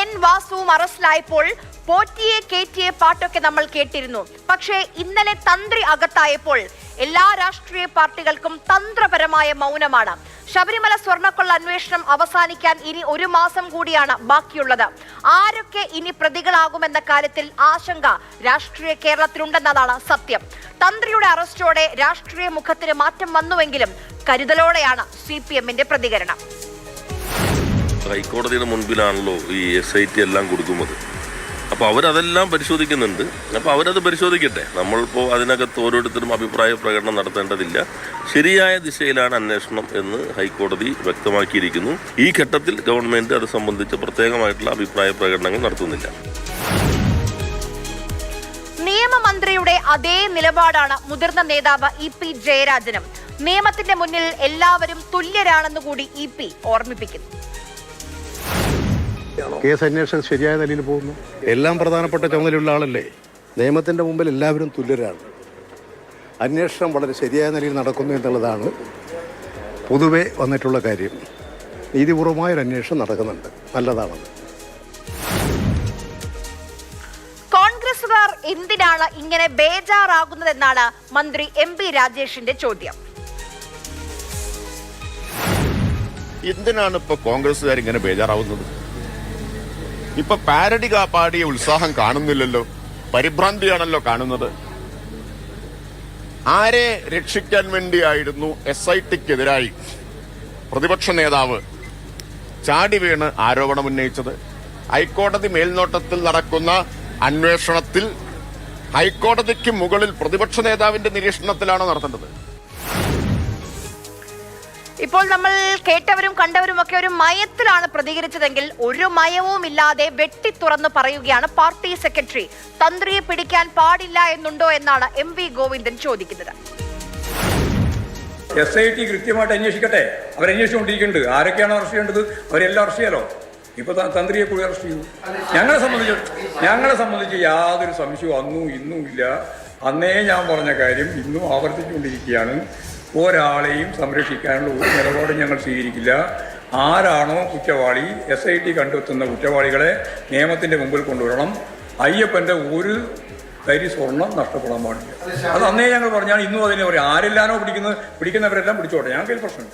N വാസുവും അറസ്റ്റിലായപ്പോൾ പോറ്റിയെ കേറ്റിയെ പാട്ടൊക്കെ നമ്മൾ കേട്ടിരുന്നു. പക്ഷേ ഇന്നലെ തന്ത്രി അകത്തായപ്പോൾ എല്ലാ രാഷ്ട്രീയ പാർട്ടികൾക്കും തന്ത്രപരമായ മൗനമാണ്. ശബരിമല സ്വർണ്ണക്കൊള്ള അന്വേഷണം അവസാനിക്കാൻ ഇനി 1 മാസം കൂടിയാണ് ബാക്കിയുള്ളത്. ആരൊക്കെ ഇനി പ്രതികളാകുമെന്ന കാര്യത്തിൽ ആശങ്ക രാഷ്ട്രീയ കേരളത്തിലുണ്ടെന്നതാണ് സത്യം. തന്ത്രിയുടെ അറസ്റ്റോടെ രാഷ്ട്രീയ മുഖത്തിന് മാറ്റം വന്നുവെങ്കിലും കരുതലോടെയാണ് CPM-ന്റെ പ്രതികരണം. ഹൈക്കോടതിയുടെ മുൻപിലാണല്ലോ ഈ SIT എല്ലാം കൊടുക്കുന്നത്. അപ്പോൾ അവരതെല്ലാം പരിശോധിക്കുന്നുണ്ട്. അപ്പോൾ അവരത് പരിശോധിക്കട്ടെ. നമ്മളിപ്പോൾ അതിനകത്ത് ഓരോരുത്തരും അഭിപ്രായ പ്രകടനം നടത്തേണ്ടതില്ല. ശരിയായ ദിശയിലാണ് അന്വേഷണം എന്ന് ഹൈക്കോടതി വ്യക്തമാക്കിയിരിക്കുന്നു. ഈ ഘട്ടത്തിൽ ഗവൺമെന്റ് അത് സംബന്ധിച്ച് പ്രത്യേകമായിട്ടുള്ള അഭിപ്രായ പ്രകടനങ്ങൾ നടത്തുന്നില്ല. നിയമമന്ത്രിയുടെ അതേ നിലപാടാണ് മുതിർന്ന നേതാവ് EP ജയരാജനും. നിയമത്തിന്റെ മുന്നിൽ എല്ലാവരും തുല്യരാണെന്ന് കൂടി EP ഓർമ്മിപ്പിക്കുന്നു. കേസ് അന്വേഷണം ശരിയായ നിലയിൽ പോകുന്നു. എല്ലാം പ്രധാനപ്പെട്ട ചുമതലയുള്ള ആളല്ലേ. നിയമത്തിൻ്റെ മുമ്പിൽ എല്ലാവരും തുല്യരാണ്. അന്വേഷണം വളരെ ശരിയായ നിലയിൽ നടക്കുന്നു എന്നുള്ളതാണ് പൊതുവെ വന്നിട്ടുള്ള കാര്യം. നീതിപൂർവമായൊരു അന്വേഷണം നടക്കുന്നുണ്ട്. നല്ലതാണത്. കോൺഗ്രസുകാർ എന്തിനാണ് ഇങ്ങനെ ബേജാറാകുന്നതെന്നാണ് മന്ത്രി MP രാജേഷിന്റെ ചോദ്യം. എന്തിനാണ് ഇപ്പൊ കോൺഗ്രസുകാർ ഇങ്ങനെ ബേജാറാവുന്നത്? ഇപ്പൊ പാരഡി പാടിയ ഉത്സാഹം കാണുന്നില്ലല്ലോ. പരിഭ്രാന്തിയാണല്ലോ കാണുന്നത്. ആരെ രക്ഷിക്കാൻ വേണ്ടിയായിരുന്നു SITക്കെതിരായി പ്രതിപക്ഷ നേതാവ് ചാടി വീണ് ആരോപണം ഉന്നയിച്ചത്? ഹൈക്കോടതി മേൽനോട്ടത്തിൽ നടക്കുന്ന അന്വേഷണത്തിൽ ഹൈക്കോടതിക്ക് മുകളിൽ പ്രതിപക്ഷ നേതാവിന്റെ നിരീക്ഷണത്തിലാണോ നടത്തേണ്ടത്? ഇപ്പോൾ നമ്മൾ കേട്ടവരും കണ്ടവരും ഒക്കെ ഒരു മയത്തിലാണ് പ്രതികരിച്ചതെങ്കിൽ ഒരു മയവും ഇല്ലാതെ വെട്ടി തുറന്നു പറയുകയാണ് പാർട്ടി സെക്രട്ടറി. തന്ത്രിയെ പിടിക്കാൻ പാടില്ല എന്നുണ്ടോ എന്നാണ് MV ഗോവിന്ദൻ ചോദിക്കുന്നത്. SIT കൃത്യമായിട്ട് അന്വേഷിക്കട്ടെ. അവരന്വേഷിച്ചുകൊണ്ടിരിക്കുന്നുണ്ട്. ആരൊക്കെയാണ് അറസ്റ്റ് ചെയ്യേണ്ടത് അവരെല്ലാം അറസ്റ്റ് ചെയ്യാലോ. ഇപ്പൊ തന്ത്രിയെ കൂടി അറസ്റ്റ് ചെയ്തു. ഞങ്ങളെ സംബന്ധിച്ച് യാതൊരു സംശയവും അന്നും ഇന്നും ഇല്ല. അന്നേ ഞാൻ പറഞ്ഞ കാര്യം ഇന്നും ആവർത്തിച്ചുകൊണ്ടിരിക്കുകയാണ്. ഒരാളെയും സംരക്ഷിക്കാനുള്ള ഒരു നിലപാടും ഞങ്ങൾ സ്വീകരിക്കില്ല. ആരാണോ കുറ്റവാളി, SIT കണ്ടെത്തുന്ന കുറ്റവാളികളെ നിയമത്തിൻ്റെ മുമ്പിൽ കൊണ്ടുവരണം. അയ്യപ്പൻ്റെ ഒരു തരി സ്വർണം നഷ്ടപ്പെടാൻ പാടില്ല. അത് അന്നേ ഞങ്ങൾ പറഞ്ഞാൽ ഇന്നും അതിനെ പറയും. ആരെല്ലാനോ പിടിക്കുന്നവരെല്ലാം പിടിച്ചോട്ടെ, ഞങ്ങൾക്ക് പ്രശ്നമില്ല.